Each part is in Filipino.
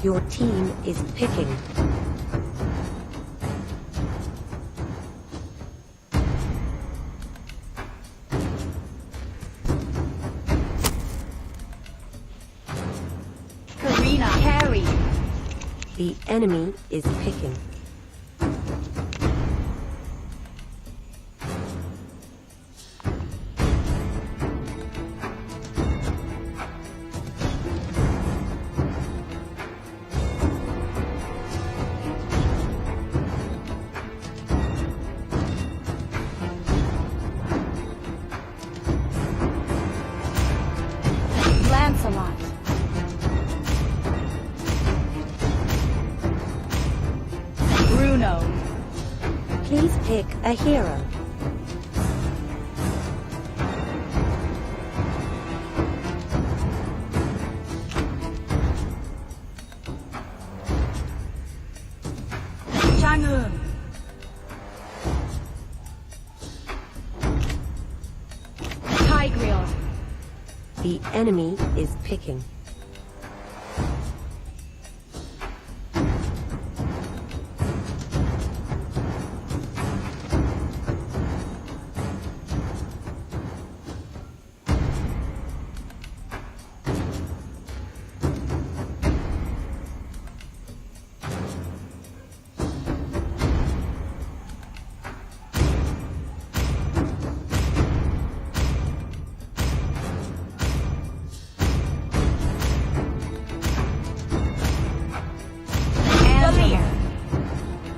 Your team is picking. Karina carry. The enemy is picking. Lancelot. Bruno. Please pick a hero. 장은. Tigreal. The enemy is picking.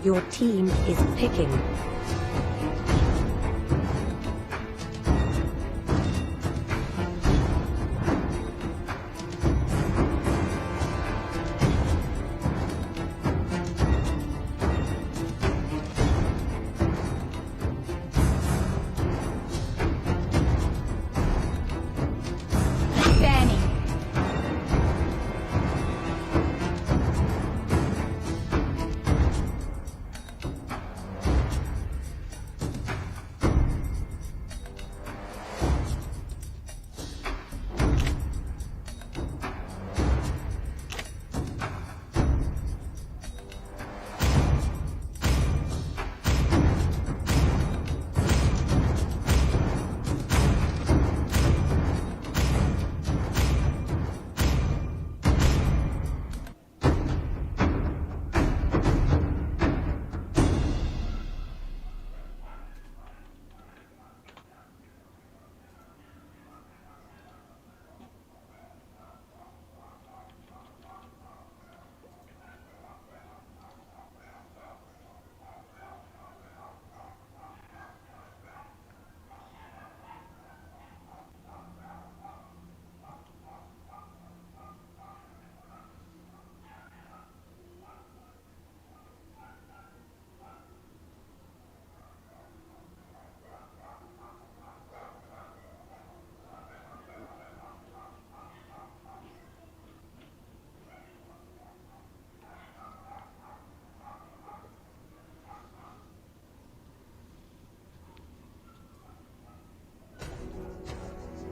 Your team is picking. Fanny.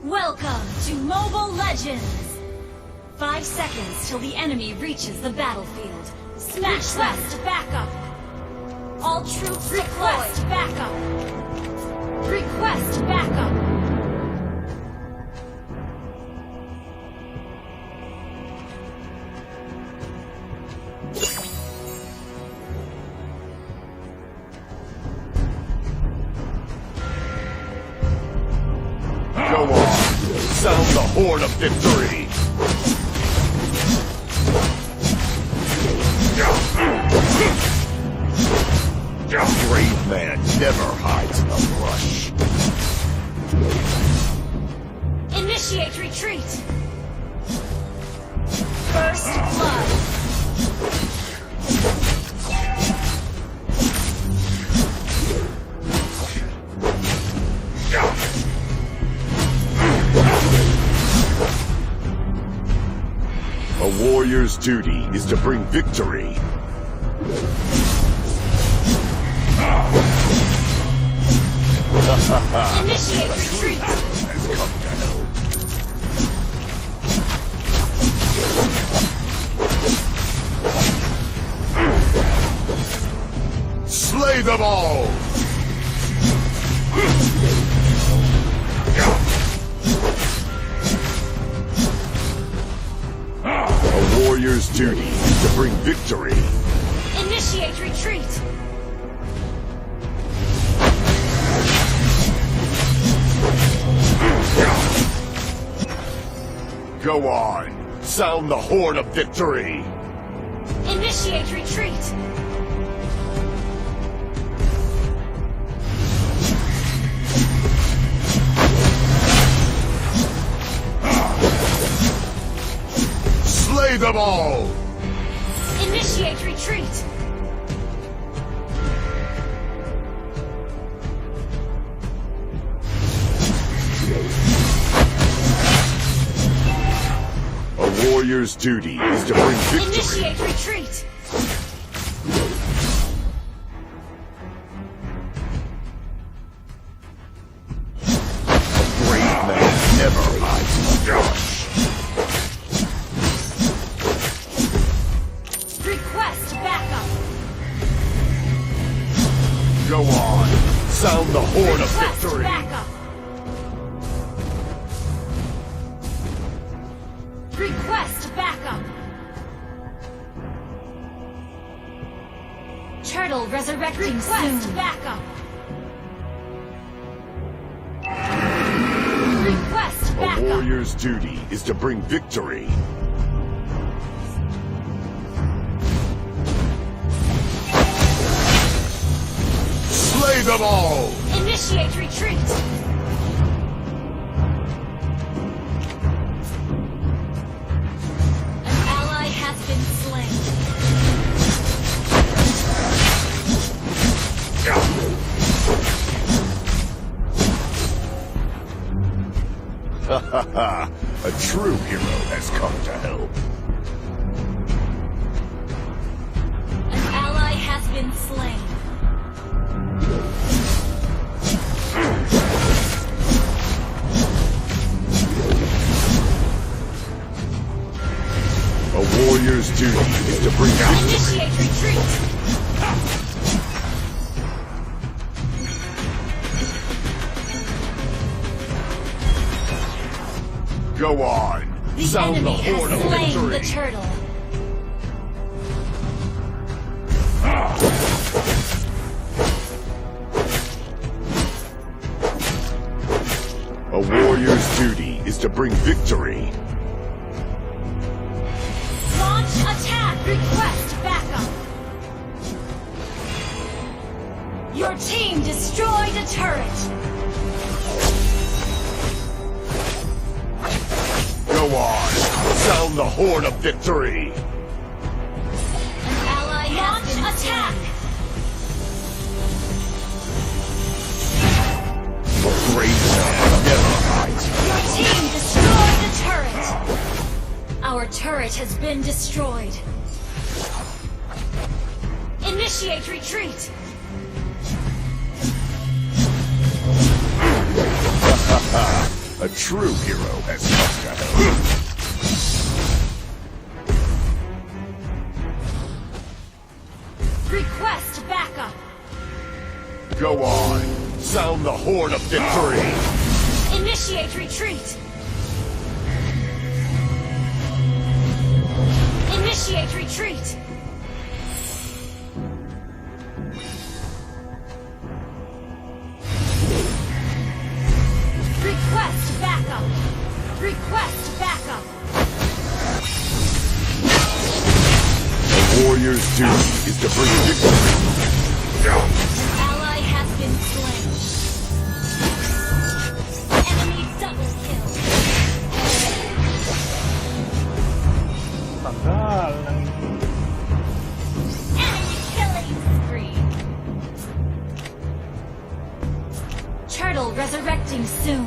Welcome to Mobile Legends! 5 seconds till the enemy reaches the battlefield. Smash them to backup! All troops request backup! Request backup! Go on! Sound the horn of victory! A brave man never hides in the brush. Initiate retreat! First blood! A warrior's duty is to bring victory. Initiate retreat! Has come down. Slay them all! A warrior's duty is to bring victory. Initiate retreat. Go on! Sound the horn of victory! Initiate retreat. Slay them all! Initiate retreat. A warrior's duty is to bring victory. Initiate retreat. A brave man never hides in the brush. Request backup. Go on! Sound the horn of Request victory! backup. Request backup. Turtle resurrecting soon. Backup. Request A backup. warrior's duty is to bring victory. Slay them all! Initiate retreat. An ally has been slain. Ha ha ha! A true hero has come to help. An ally has been slain. A warrior's duty is to bring victory. Initiate retreat. Go on! The Sound the enemy horn has of slain the victory! turtle. A warrior's duty is to bring victory. Launch attack. Request backup. Your team destroyed a turret. Go on! Sound the horn of victory! An ally has been attack. A brave man never hides. Your team destroyed a turret. Our turret has been destroyed. Initiate retreat. A true hero has come to help. Request backup. Go on! Sound the horn of victory! Initiate retreat. Initiate retreat. Request backup. Request backup. A warrior's duty is to bring victory. An ally has been slain. Enemy double kill. Enemy killing spree. Turtle resurrecting soon.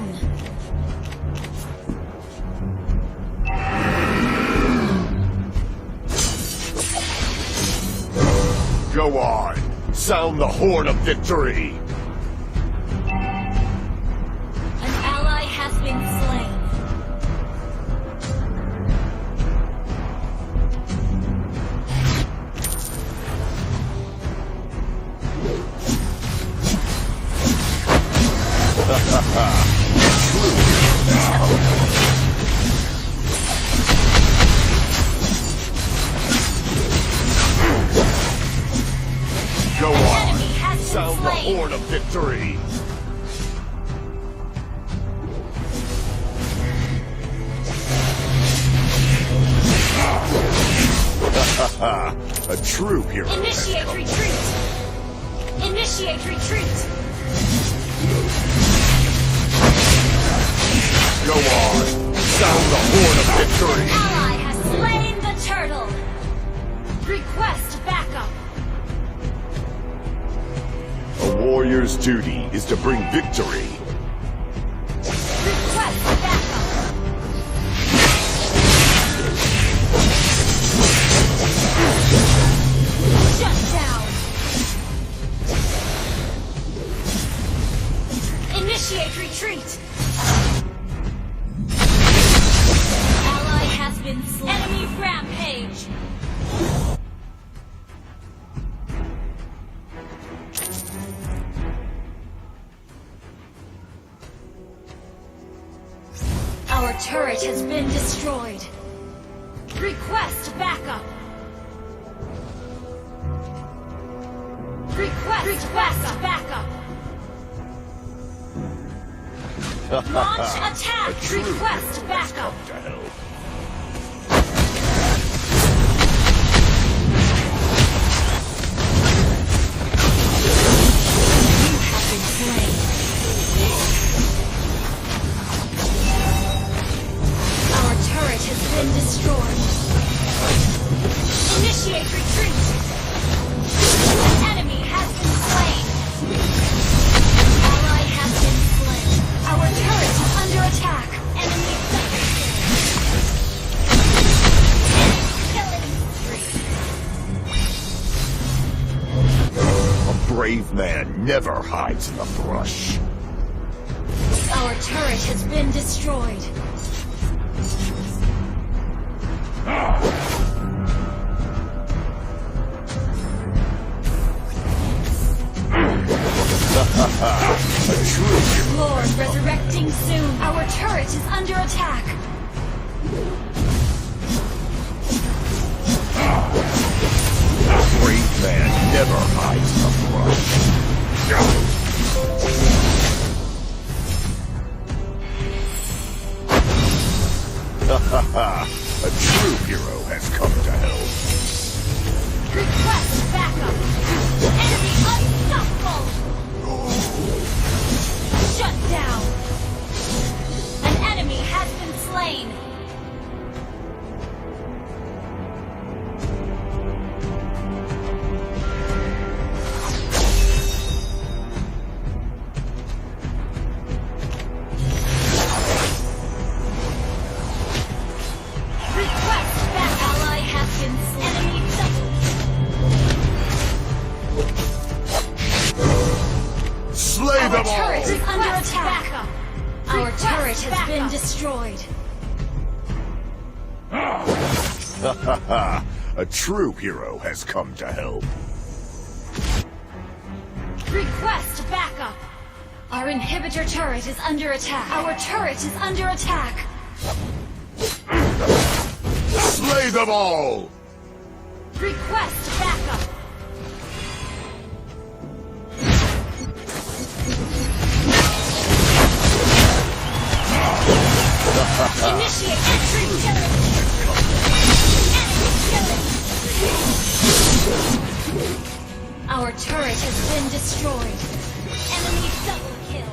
Go on! Sound the horn of victory! An ally has been slain. horn of victory! A true hero. Initiate retreat! Initiate retreat! Go on! Sound the horn of victory! Ally has slain the turtle! Request backup! A warrior's duty is to bring victory. Request backup! Shut down! Initiate retreat! Ally has been slain. Enemy rampage! Our turret has been destroyed. Request backup! Request backup! Launch attack! Request backup! To help. You have been slain. Our turret has been destroyed. Initiate retreat! An enemy has been slain. Ally has been slain. Our turret is under attack. Enemy double kill. A brave man never hides in the brush. Our turret has been destroyed. A true hero. Lord resurrecting soon. Our turret is under attack. A brave man never hides in the brush. A true hero has come to help. Request backup. Enemy unstoppable. Shut down. An enemy has been slain. Request back. Ally has been slain. Enemy double. Slay Our them turret is all! under attack. Our turret has been destroyed. A true hero has come to help. Request backup. Our inhibitor turret is under attack. Our turret is under attack. Slay them all! Request backup. Initiate entry killing. Enemy killing. Our turret has been destroyed. Enemy double kill.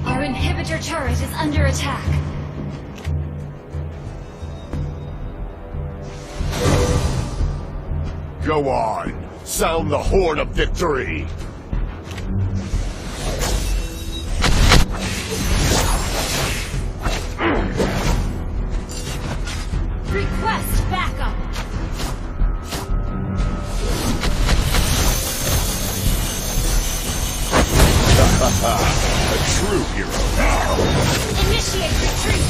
Our inhibitor turret is under attack. Go on! Sound the horn of victory! Request backup. A true hero has come. Initiate retreat.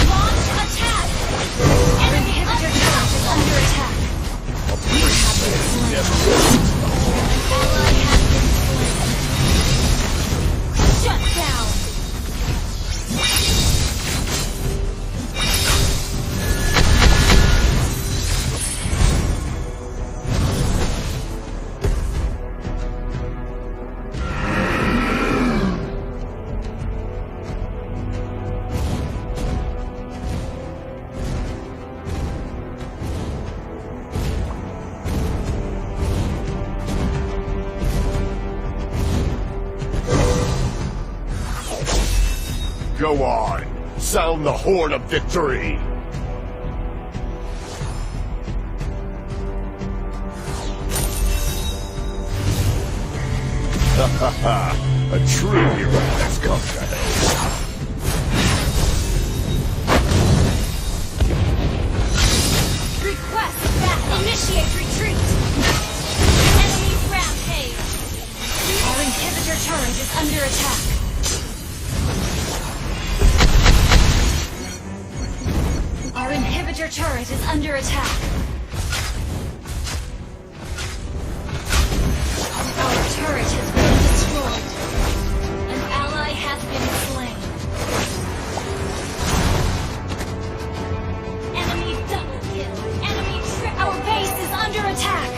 Launch attack. Enemy inhibitor turret is under attack. A brave man never hides the brush. Ally has been slain. Shut down. Go on, sound the horn of victory! Ha ha ha! A true hero has come to help. Request back. Initiate retreat. Enemy rampage. Our inhibitor turret is under attack. Our inhibitor turret is under attack. Our turret has been destroyed. An ally has been slain. Enemy double kill. Enemy Our base is under attack.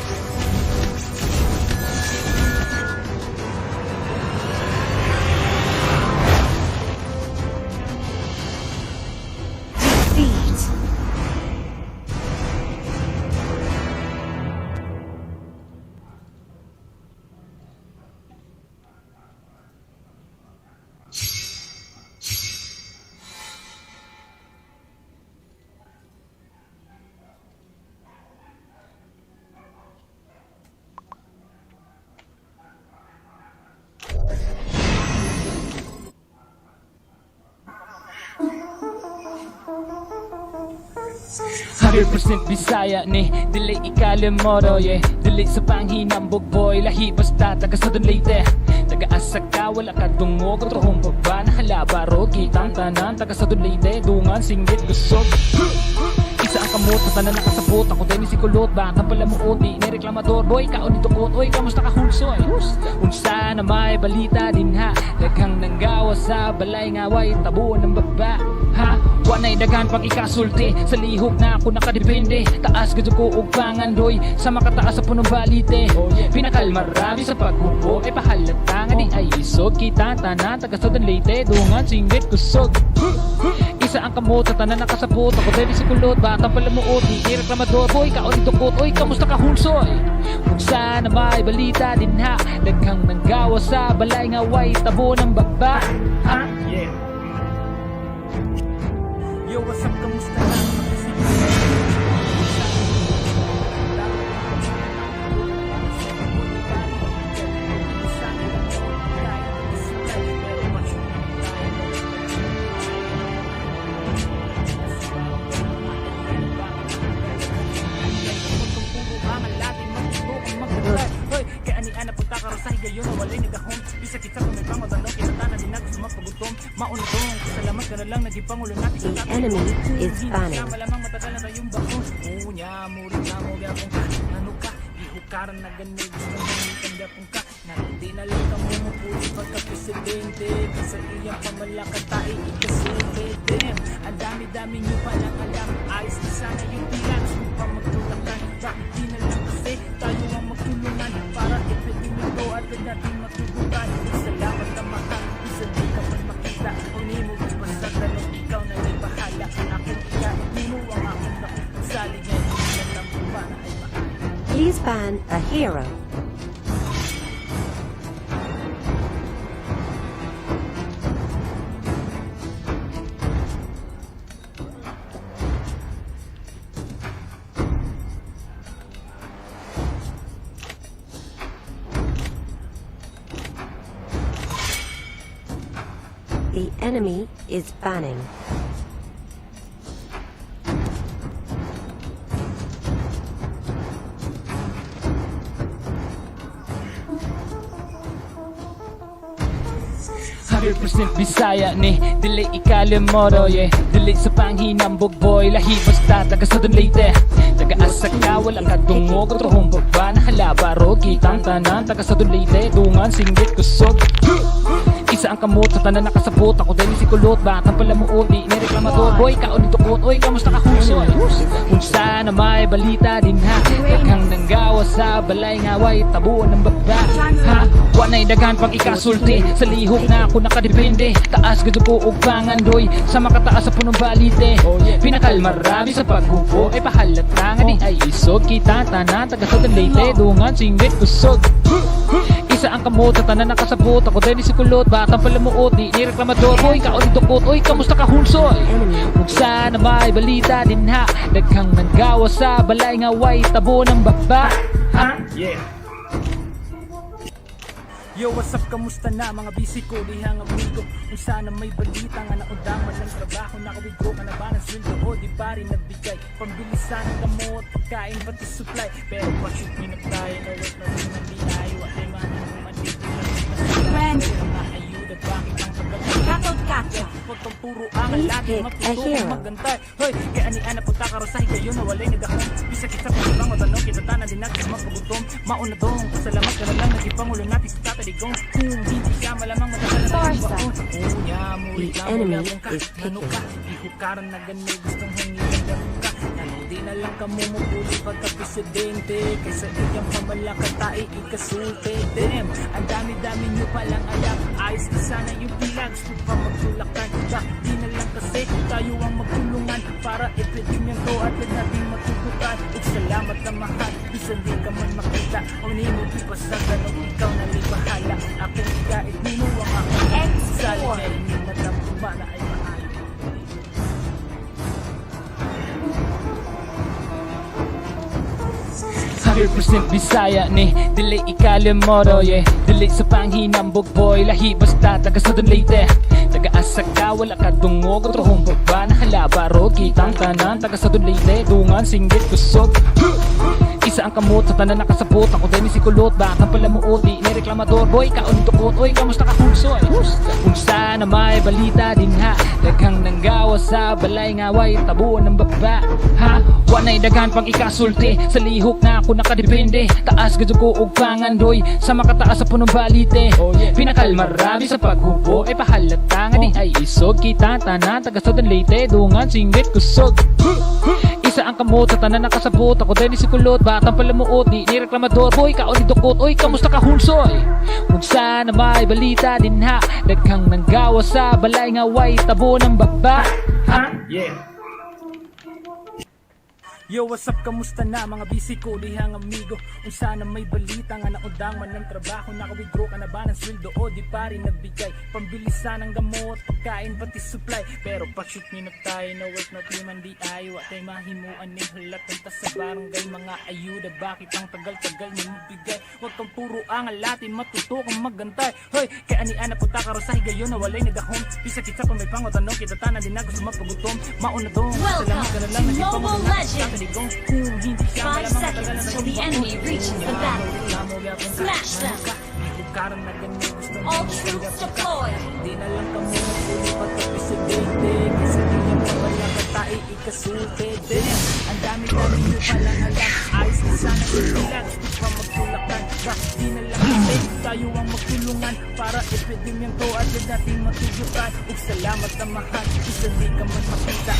Defeat. %, bisaya ni dili ikalimoro yeah. Dili sa panghinambog boy lahi basta taga sa Leyte. Taga-asa ka wala ka dungo katrohong baba nahalabaro kitang tanan taga sa Leyte dungan singgit gusog. Isa ang kamot na tanan nakasabot ako din si kulot batang pala mo odi ni reklamador boy kaon dito kot oy kamusta ka hulsoy unsa na may balita din ha daghang nanggawa sa balay nga way tabo ng baba ha wanay daghan pag ikasulti sa lihok na ako nakadepende taas gadyo ko og pangandoy sa makataas sa punong balite pinakal marami sa paghubo ay pahalata nga di ay isog kita tanan taga sa Leyte dungan singgit kusog. Isa ang kamot sa tanan nakasabot ako din si kulot batang pala mo odi ni reklamador boy kaon dito kot oy kamusta ka hulsoy kung sana may balita din ha daghang nanggawa sa balay nga way tabo ng baba ha yeah. Yo what's up kamusta na The enemy is banning. Ang dami-dami nyo palang alam ayos na sana yung bilang pa magtulakan bakit di na lang kasi tayo ang magtulungan para ipwede nyo to at natin matutukan salamat na makang isa di ka pa makita o ni mo basta tanong ikaw na may bahala akong ikain mo ang akong nakusali ngayon lang lang para ay mahala. Please ban a hero. The enemy is banning. 100% Bisaya ni dili ikalimoro, yeah. Dili sa panghinambog boy, lahi basta taga sa Leyte. Taga asaka wala ka tungo katrohong baba na halabaro, kitang tanan taga sa Leyte, dungan singgit kusog. Isa ang kamot sa tanan nakasabot, ako din si kulot, batang palamuot, di nireklamador boy, kaon ni tukot, oy kamusta ka husoy? Kung sana may balita din ha, daghang nanggawa sa balay ngaway, tabuan ng baba ha. Wanay daghan pang ikasulti, sa lihok na ako nakadepende. Taas gado ko og pangandoy, sa makataas sa punong balite. Pinakal marami sa paghupo, ay pahalat nga di ay isog. Kita tanan taga sa Leyte, dungan singgit kusog. Isa ang kamot sa tanan nakasabot, ako din si kulot, batang palamuot, di nireklamador boy, kaon ni tukot, oy kamusta ka hunsoy? Kung sana may balita din ha, daghang nanggawa sa balay ngaway, tabo ng baba ha? Yeah. Yo, what's up? Kamusta na mga busy ko, dihang amigo? Kung sana may balita nga naundang man ng trabaho, nakawithdraw ka na ba ng sweldo o di pa rin nagbigay pambilisan ng gamot, pagkain pati supply. Pero pa-shoot minute tayo, no wait na rin ang dinay, watay manimumandit Friend. mga ayuda, bakit ang tagal Katod katya. huwag kang puro ang lagi Pick a matuto hero. magantay. Hoy, kaya ani ana puta karosahe kayo na walay nagahong bisa kita kung ibang o tanong kita tanan din natin magpagutom. Mauna dong, salamat ka na lang nagipangulo natin sa tataligong. Kung hindi ka malamang matatalan Forza. ng baon. Unya mo, The reklamo enemy labong ka. is Ano picking. ka, ihukaran na ganun gustong hangin ka. Di na lang ka mumupuli pagka-presidente, kaysa iyang pamalakad tayo ikasulti. Damn, ang dami-dami nyo palang alam. Ayos na sana yung pila, gusto pa magtulakan. Di na lang kasi tayo ang magtulungan para epidemyang to at huwag natin matutukan. Ug salamat na mahal, bisan di ka man makita. O nimugi pa sa ganong ikaw na libahala. Akong igait nino ang aking sali na inyong natampuba na ay maayo. 100% Bisaya ni dili ikalimoro, yeah. Dili sa panghinambog boy, lahi basta taga sa Leyte. Taga asaka wala ka tungo katrohong baba na halabaro, kitang tanan taga sa Leyte, dungan singgit kusog. Isa ang kamot sa tanan nakasabot, ako din si kulot, batang palamuot, di nireklamador boy, kaon ni tukot, oy kamusta ka hunsoy? Kung sana may balita din ha, daghang nanggawa sa balay ngaway, tabuan ng baba ha. Wanay daghan pang ikasulti, sa lihok na ako nakadepende. Taas gado ko og pangandoy, sa makataas sa punong balite. Pinakal marami sa paghupo, ay pahalata nga di ay isog. Kita tanan taga sa Leyte, dungan singgit kusog. Isa ang kamot sa tanan nakasabot, ako din si kulot, batang palamuot, di nireklamador boy, kaon ni tukot, oy kamusta ka hunsoy? Kung sana may balita din ha, daghang nanggawa sa balay ngaway, tabo ng baba ha? Yeah. Yo, what's up? Kamusta na mga busy ko, dihang amigo? Kung sana may balita nga naundang man ng trabaho, nakawithdraw ka na ba ng sweldo o di pa rin nagbigay pambilisan ng gamot, pagkain pati supply. Pero pa-shoot minute tayo, no work na timan di ayo, at ay mahimuan ni halat ng sa barangay mga ayuda. Bakit ang tagal-tagal mo mabigay? Huwag kang puro ang alatin, matuto kang magantay. Hoy, kaya ani ana puta karosahe gayon na walay nagahom. Bisa kita pa may pangotanong, kita tanan din na gusto magpagutom. Mauna dong, salamat ka na lang Global Legends. kung hindi siya 5 seconds till the enemy reaches the battlefield. Smash them. All troops deployed. Di na lang kami nagpuli pagka-presidente, kasi di yung pamalakad tayo ikasulti. Damn, ang dami-dami nyo palang alam. Ayos na sana yung pila, gusto pa magtulakan. Di na lang kasi tayo ang magtulungan para epidemyang to at huwag natin matutukan. Ug salamat na mahal, isa di ka man makita.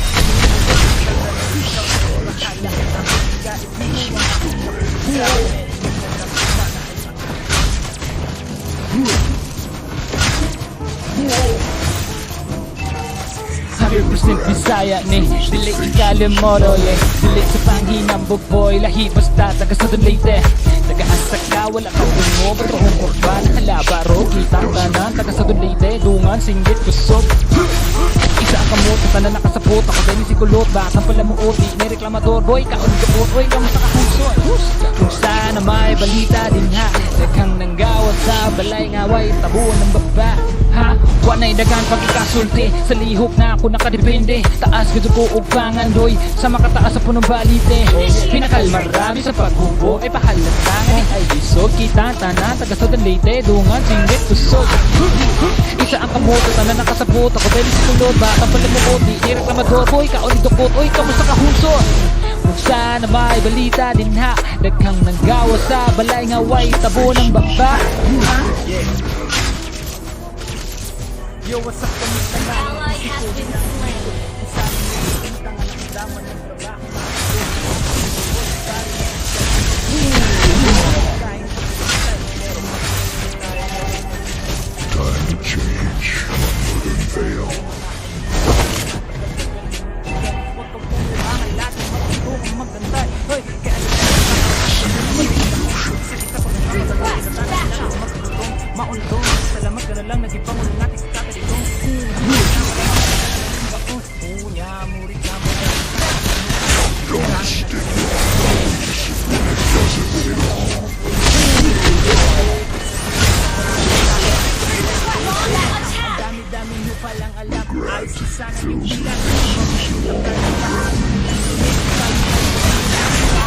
Bisaya ni dili ikalimoro, yeah. Dili sa panghinambog boy, lahi basta taga sa Leyte. Taga asaka wala ka tungo katrohong baba na halabaro, kitang tanan taga sa Leyte, dungan singgit kusog. Isa ang kamot sa tanan nakasabot, ako din si kulot, batang palamuot, di nireklamador boy, kaon ni tukot, oy kamusta ka hunsoy? Kung sana may balita din ha, daghang nanggawa sa balay ngaway, tabuan ng baba ha. Wanay daghan pag ikasulti, sa lihok na ako nakadepende. taas ka ko ug pangandoy sa makataas sa punong balite. Pinakal marami sa paghubo ay pahalantangan ay isog kita tanan taga sa Leyte dungan singit kusog. Isa ang kamoto tanan nakasabot ako dahil sa kulod baka pala mo di reklamador boy ka ulit dukot oy kamusta ka hunso. Kung sana may balita din ha daghang nanggawa sa balay nga way tabo ng baba. Yo, what's up, kamusta na? Ally has been slain. Time to change. Northern Vale. Maundong, salamat ka na lang naging pangulo natin sa kakalikong. Punya, murid na mo. Don't stick your nose if it doesn't belong. Ang dami-dami nyo palang alam. Ayos na sana yung bilang.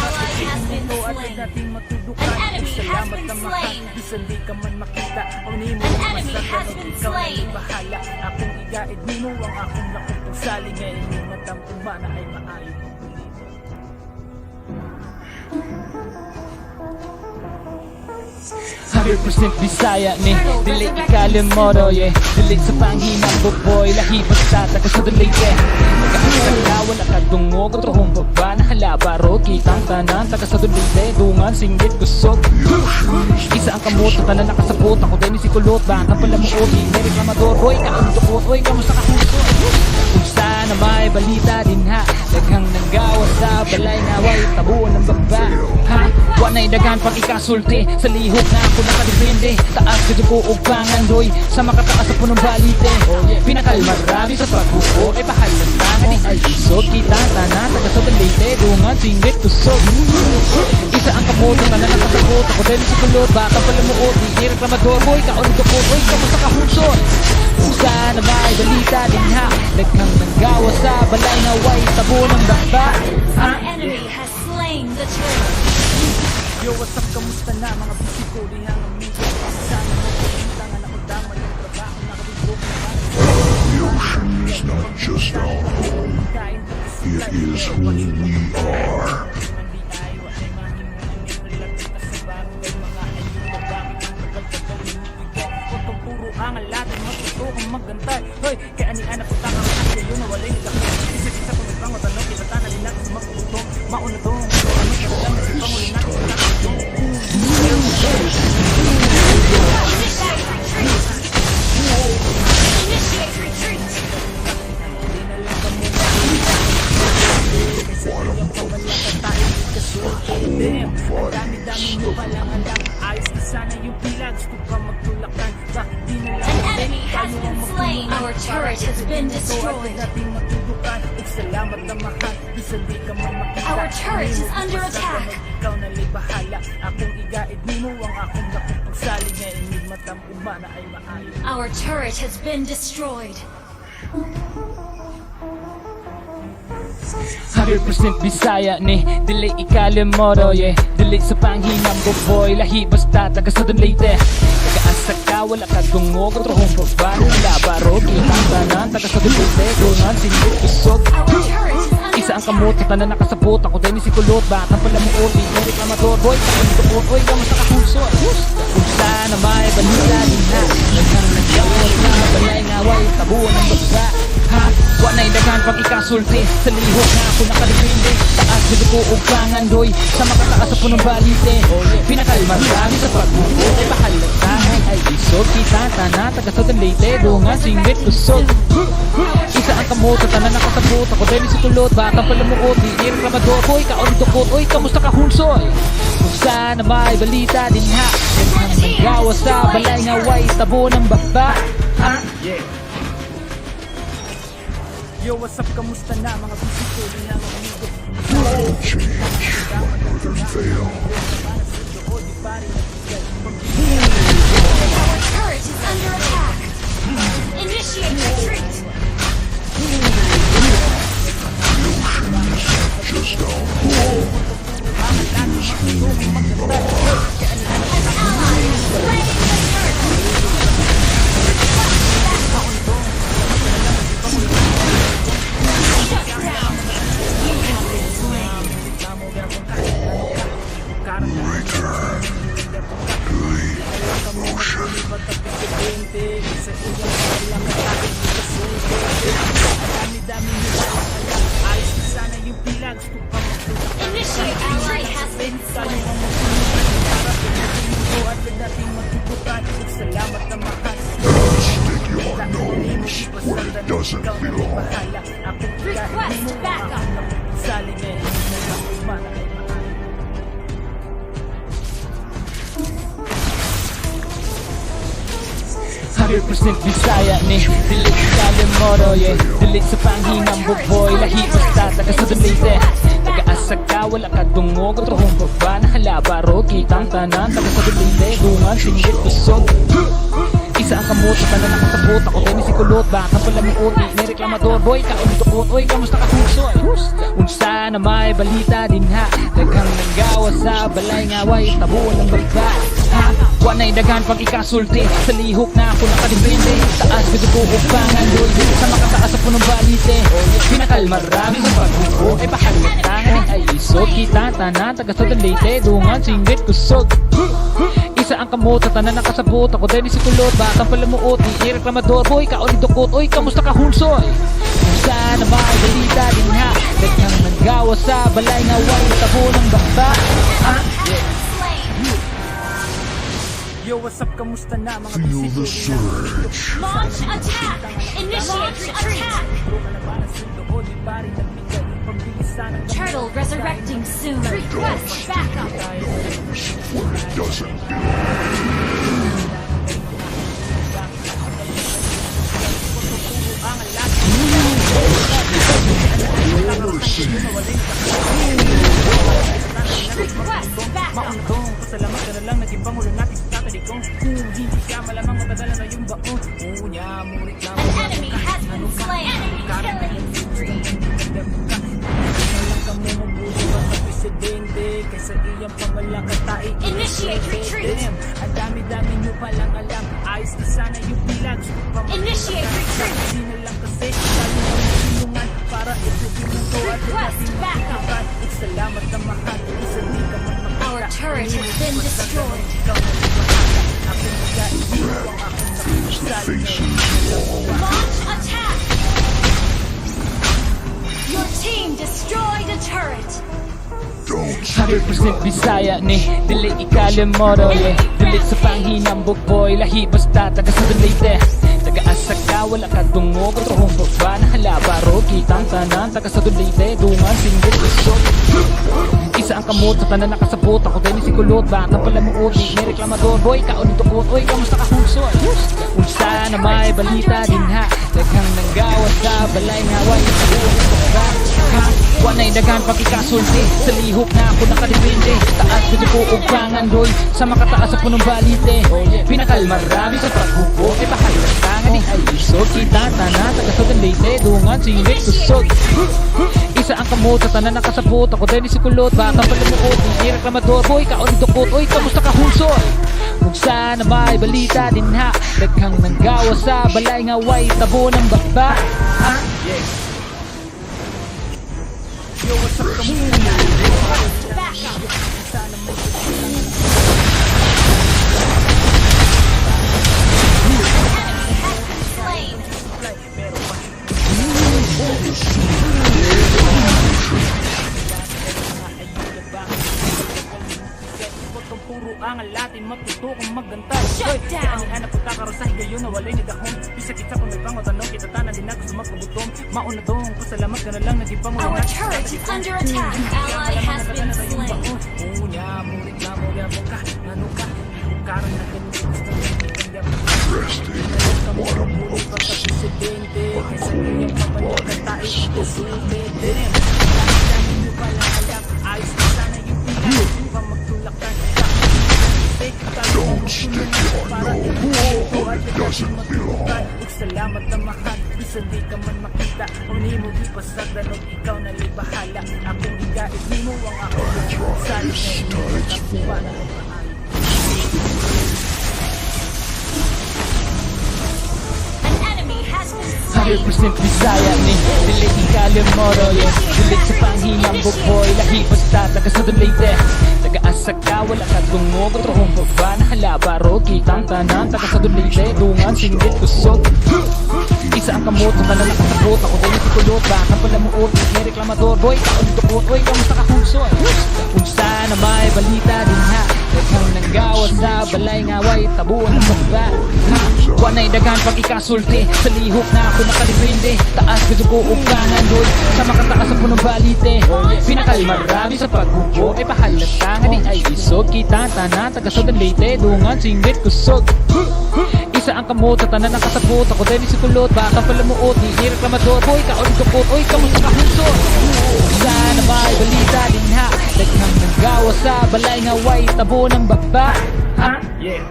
Ally has been At slain. natin matudukan. An enemy has Salamat been na mahal. slain. Bisan di ka man makita. Ang nimo An ang enemy masarap. has been Ikaw na slain. yung bahala. Akong igaid mo ang akong nakupang sali. Ngayon yung matang kumana ay maayo. 100% Bisaya ni dili ikalimoro yeah. Dili sa panghinang buboy lahi basta taga sa Leyte. Nagaasang ka wala ka dungog at rohong baba na halabaro kitang tanan taga sa Leyte dungan singgit kusog. Isa ang kamoto tanan nakasabot ako dahil si kulot baka pala mo oti may reklamador boy ka ang dukot oy kamusta ka huso. Kung sana may balita din ha daghang nanggawa sa balay nga way tabo ng baba ha wanay daghan pang ikasulti sa lihok na ako nakadepende taas ka ko ug pangandoy sa makataas sa punong balite. Pinakal marami sa paghubo ay pahalantangan ay isog kita tanan taga sa Leyte dungan singit kusog. Isa ang kamoto tanan nakasabot ako dahil si kulot baka pala mo oti reklamador boy ka ulit dukot oy kamusta ka hunso. Kung sana may balita din ha daghang nanggawa sa balay nga way tabo ng baba Our enemy has slain the turtle. Yo, what's up? Kamusta na mga bisiko? Lihang amigo. Sana mo kumita nga naundaman yung trabaho. Nakabibok na The ocean is not just our home. It is who we are. Ang alatin matutokang maggantay. Hoy, kaya ani-anak ko takang kasi yun na walay nagkakit. Isa-isa kung nagpangot ano, kita tanalin natin sa magputong. Mauna tong, ano ka lang nagpangulin natin sa kakitong. Initiate retreat. Hindi na lang kami kaysa iyong pamalakan tayo kasulti. Damn, ang dami-dami nyo palang alam. Ayos na sana yung pila, gusto pa magtulakan. Bakit di na lang An enemy has been slain. Our turret has been destroyed. Salamat na mahal, bisan di ka man makita. Our turret is under attack. Ikaw na libahala, akong igaid mo ang akong nakupagsali. Ngayon yung matang umana ay maayo. Our turret has been destroyed. 100% Bisaya ni dili ikalimoro yeah. Dili sa panghinang buboy lahi basta taga sa Leyte. Nagaasa ka wala ka dungog at rohong baba na labaro kitang tanan taga sa Leyte dungan singgit kusog. Our turret is under Isa ang kamoto tanan nakasabot ako dahil si kulot baka pala mo oti may reklamador boy ka ang dukot oy kamusta ka huso. Kung sana may balita din ha daghang nanggawa sa balay nga way tabo ng baba ha wanay daghan pang ikasulti sa lihok na ako nakadepende taas na ko ug pangandoy sa makataas sa punong balite. Pinakal marami sa pagbubo ay pahalantangan ay isog kita tanan taga sa Leyte dungan singit kusog. Isa ang kamoto tanan nakasabot ako dahil si kulot baka pala mo oti reklamador boy ka ulit dukot oy kamusta ka hunso. Kung sana may balita din ha daghang nanggawa sa balay nga way tabo ng baba ha. Yo, what's up? Kamusta na mga bisiko? Lihang amigo. Change. Northern Vale. Our turret is under attack. Initiate retreat. gusto pa magtulak. Initiate retreat has been Tayo slain. ang magtulungan para pinagmundo at dating magtutukan. Salamat na mahal. Stick your nose where it doesn't belong. Request backup. Saling eh, nagkakasmana ay maayos. 100% Bisaya ni Dili Italian moro, yeah. Dili sa panghinang buboy, lahi basta taga sa Leyte. Taga-asa ka, wala ka dungog, trohong baba na halabaro, kitang tanan, taga sa Leyte, dungan, singgit, kusog. Isa ang kamot, sa tanan nakasabot, ako tayo ni si kulot, baka pala may uti, ni reklamador, boy, kauntukot, oy, kamusta ka husoy? Unsa na may balita din ha, daghang nanggawa sa balay ngaway, tabuan ng balba. Ha? Wanay daghan pag ikasulti, sa lihok na ako nakadepende. Taas ko dugo upangan, doy, sa makataas sa punong balite. Pinakal marami sa pagbuko, ay pahalitangan ay isod. Kita tanan, taga sa Leyte, dungan, singgit, kusog. Isa ang kamot, sa tanan nakasabot, ako din si kulot, batang palamuot, ni reklamador, boy, kaon dukot, oy, kamusta ka hunsoy? Unsa na may balita din ha, daghang nanggawa sa balay ngaway, tabo ng bakba. Yo, what's up? Kamusta na mga Feel the bisito? surge. Launch attack. Initiate retreat. Turtle resurrecting soon. Request backup. Where it doesn't belong. Request backup. Maunatong, pasalamat ka na lang, naging pangulo natin sa katalikong. Kung hindi siya, malamang matagalan na yung baon. Unya, murit lang. An enemy has been slain. Killing spree. Walang kami mabuti ba sa presidente, kaysa iyang pamalakad tayo. Initiate retreat. Damn, ang dami-dami nyo palang alam. Ayos na sana yung bilang. Gusto pa Initiate retreat. Hindi na lang kasi tayo ang sinungan para itutin mo to at Request backup. salamat na mahal. Isa di ka man makita. Our turret has been destroyed. Ikaw na lumahata. Aking mag-aiwan ang aking Is the faces wrong? Launch attack. Your team destroyed a turret. Don't 100% Bisaya ni Dili Italian moro, yeah. Dili sa panghinang buboy, lahi basta taga sa Leyte. Taga-asa ka, wala ka dungog, trohong baba na halabaro, kitang tanan, taga sa Leyte, dungan, singgit, isog. Isa ang kamot, sa tanan nakasabot, ako din ni si kulot, baka pala muot, ni reklamador, boy, kaon dukot, oy, kamusta ka husoy? Unsa na may balita din ha, daghang nanggawa sa balay ngaway, tabuan ng bakba. Ha? Wanay daghan pag ikasulti, sa lihok na ako nakadepende. Taas ko dugo upangan, doy, sa makataas sa punong balite. Pinakal marami sa paghuko, ay pahalitangan ni ay isod. Kita tanan, taga sa Leyte, dungan, singgit, kusog. Isa ang kamot, sa tanan nakasabot, ako din si kulot, baka palamuot, ni reklamador, boy, kaon dukot, oy, kamusta ka hunsoy? Kung sana may balita din ha, daghang nanggawa sa balay ngaway, tabo ng bakba. Ha? Yo, what's up? Kamusta? Backup. Sana mo Slain. pero puro ang alatin matutokong maggantay. Shut down. Ang anak ko takarosahin kayo na walay nagahong. Bisa kita kung may pangotanong, kita tanan din ako sumagpabutom. Mauna dong, pasalamat ka na lang, naging pangulo. Our turret is under attack. Ally has been slain. Unya, murit na mo yabong ka. Ano ka? Karang na ganun gusto mo ikandam. resting bottom of the sea. Presidente, kaysa iyang pamalakad tayo ito sultete. Dami nyo pala alam, ayos na sana yung bilang. Upang magtulakan ka. Don't stick your nose where it doesn't belong. Salamat na mahal, bisa di ka man makita. Kung di mo ipasag danog, ikaw na bahala. Akong higait di mo ang ako. Try this tide's form. An enemy has been slain. 100% Bisaya ni Dili Italian moro, yeah. Dili sa panghinang buboy, lahi basta taga sa Leyte. Nag-aasaka, wala ka tungog at rohong baba na halabaro, kitang tanan, taga sa dulite, dungan, singgit, kusog. Isa ang kamot, sa tanan nakatabot, ako din yung tikulot, baka pala mo ulit, may reklamador, boy, kaon tukot, oy, kamusta ka hunsoy? Kung sana may balita din ha, daghang nanggawa sa balay ngaway, tabuan ng bagba. Wanay dagan pag ikasulti, sa lihok na ako nakalipindi, taas gusto ko upangan, doy, sa makataas sa punong balite. Pinakal marami sa pagbubo, ay pahalata nga di ay isog, kita tanan, taga sa Leyte, dungan, singgit, kusog. Isa ang kamot, sa tanan nakasabot, ako din si kulot, baka pala muot, di reklamador, boy, kaon tukot, oy, kamusta ka hunsoy? Sana may balita din ha, daghang nanggawa sa balay ngaway, tabo ng bagba. Ha? Yeah.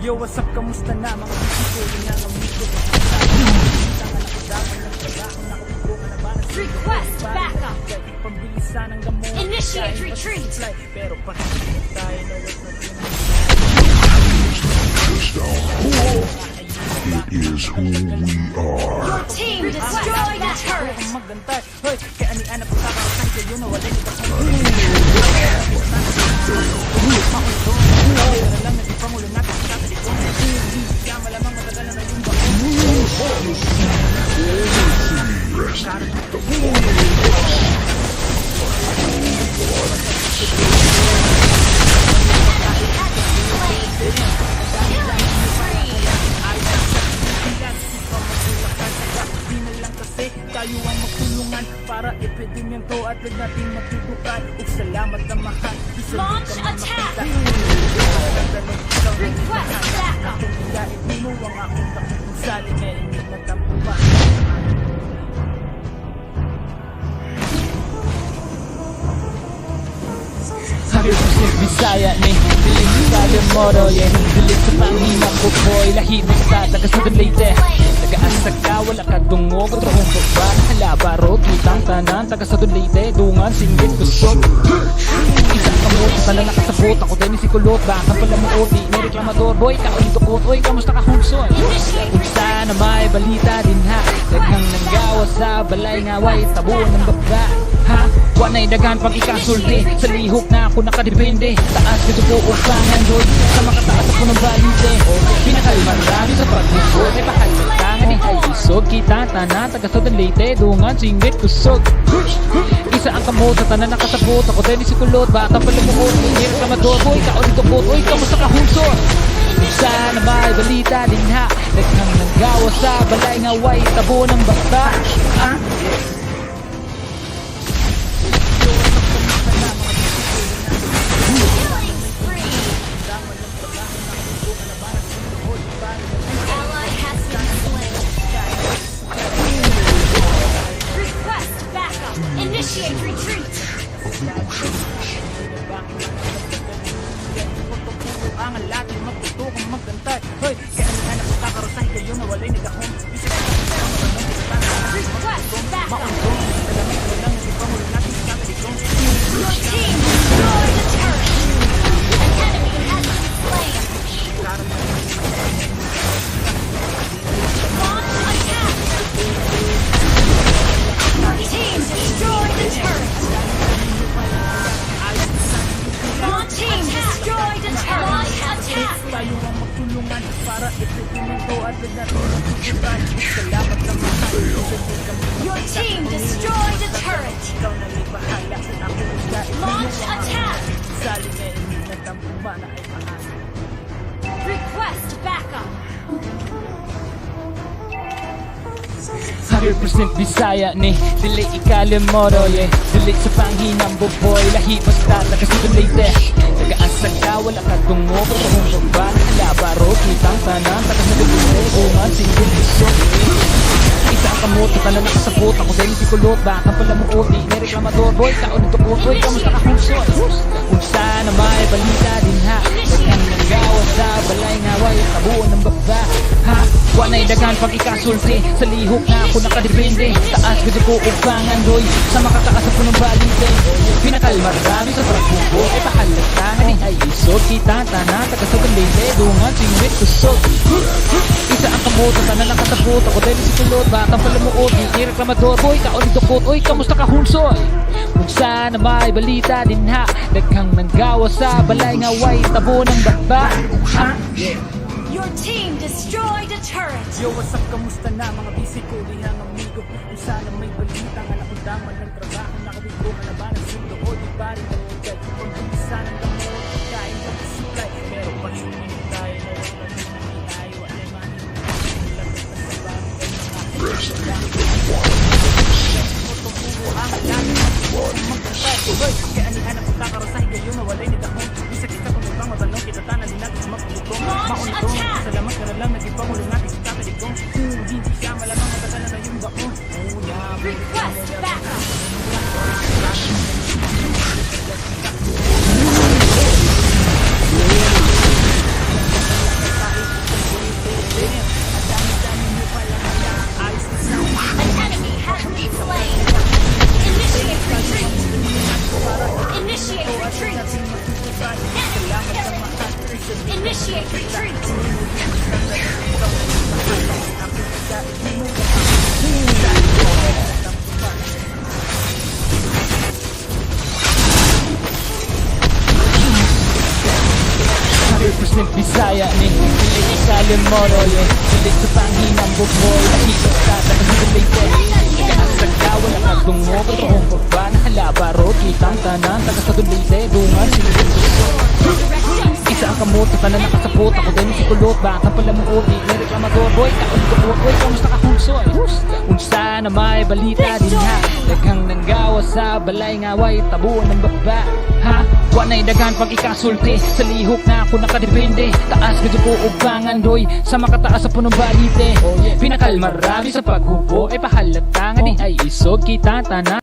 Yo, what's up? Kamusta na mga bisiko? Yun ang amigo. Request backup. Pambilisan ang gamot. Initiate retreat. Pero pakikita tayo na wag na Just our home. It is who we are. Your team destroyed a turret. magantay. Hoy, kaya ani-ana po kakarasan kayo na wala nito sa lang na si Pangulo natin sa katalikon. Kaya malamang matagalan na yung bako. Tayo ang magtulungan para epidemyang to at wag natin matutukan. Ug salamat na mahal. Launch attack! Request backup! Kung hindi mo ang akong takunsali na hindi natampuan. Sabi ko si Bisaya ni Dilig sa Lemoro, yeah. Dilig sa panginang buboy, lahi basta taga sa Leyte. Nag-aasag ka, wala ka dungog at rohong baba na halabaro, kitang tanan, taga sa Leyte, dungan, singgit, kusog. Isang kamot, sa tanan nakasabot, ako din si kulot, baka pala muot, di may reklamador, boy, kaon tukot, oy, kamusta ka hunsoy? Kung sana may balita din ha, daghang nanggawa sa balay ngaway, tabuan ng bagba. Ha? Wanay dagan pag ikasulti, sa lihok na ako nakadepende, taas dito po upangan, doy, sa makataas ako ng balite. Pinakal marami sa pagbubo, ay pahalata nga ni ay isog, kita tanan, taga sa Leyte, dungan, singgit, kusog. Isa ang kamot, sa tanan nakasabot, ako din si kulot, bata pala muot, hindi reklamador, boy, kaon tukot, oy, kamusta ka hunsoy? Sana may balita din ha, daghang nanggawa sa balay ngaway, tabo ng basta. Ha? Ally has been slain. Request backup. Initiate retreat. Ang laki magtutukang magantay. Hoy, kaya ani-ana po kakarasan kayo na walay nagahong. Request backup. Your team destroyed a turret. An enemy has been slain. Launch attack. Your team destroyed the turret. Your team destroyed a turret. Launch attack. Tayo ang magtulungan para ipitimin to at wag natin matutukan. Salamat na mahal. Your team destroyed a turret. Ikaw na may bahala. Ako ang Launch attack. sali na hindi natampuan na ay mahal. Request backup. 100% Bisaya ni Dili ikalimoro, yeah. Dili sa panghinang buboy, lahi basta taga sa Leyte. Nag-aasag ka, wala ka tungog at rohong baba na halabaro, kitang tanan, taga sa Leyte, dungan, singgit, kusog. Isa ang kamot, sa tanan nakasabot, ako din si kulot, baka pala muot, di may reklamador, boy, kaon tukot, oy, kamusta ka hunsoy? Kung sana may balita din ha, daghang nanggawa sa balay ngaway, tabuan ng bagba. Ha? Wanay dagan pag ikasulti, sa lihok na ako nakadepende, taas gusto ko upangan, doy, sa makataas ako ng balite. Pinakal marami sa pagbubo, ay pahalata nga ni ay isog, kita tanan, taga sa Leyte, dungan, singgit, kusog. Isa ang kamot, sa tanan nakasabot, ako din si kulot, baka pala muot, di reklamador, boy, kaon tukot, oy, kamusta ka hunsoy? Kung saan na may balita din ha, daghang nanggawa sa balay nga way tabo ng bakba. Ha? Your team destroyed a turret. Yo, what's up? Kamusta na mga busy ko? Lihang amigo. Kung sana may balita nga nakundaman ng trabaho. Nakabigo ka na ba ng sundo o di ba rin nagbigay? Kung kumisa ng gamot, kain ka pasikay. Pero pansinin tayo na wala na nangyay. Wala na mangyay. Sa bagay kaya anihan ang pagkakarosahin ngayon nawalay ni dahon. Isa kita kung ibang matanong kita tanan din natin sa magpulutong. Maunitong, salamat ka na lang nag-ibang ulo natin sa kakaligong. Hindi siya malamang matagala na yung baon. Request backup. An enemy has been slain. Initiate retreat. Initiate retreat. Initiate retreat. Bisaya ni Dili ikalim moro ye Dili sa panghinang bukboy Nakikot ka sa kasilay ko Kaasag ka wala katungo Katoong pagba na halabaro Kitang tanan Taga sa dulite Dungan sinilin gusto Isa ang kamot Sa tanan nakasapot Ako din si kulot Baka pala mong uti May reklamador boy Kaon ko po Boy kamusta ka hulsoy Kung sana may balita din ha Daghang nanggawa sa balay nga way tabuan ng bakba Ha? Wanay dagan pag ikasulti Sa lihok na ako nakadepende Taas medyo ko ubangan doy Sa makataas sa punong balite Pinakal marami sa paghubo Ay pahalata nga di ay isog Kita tanan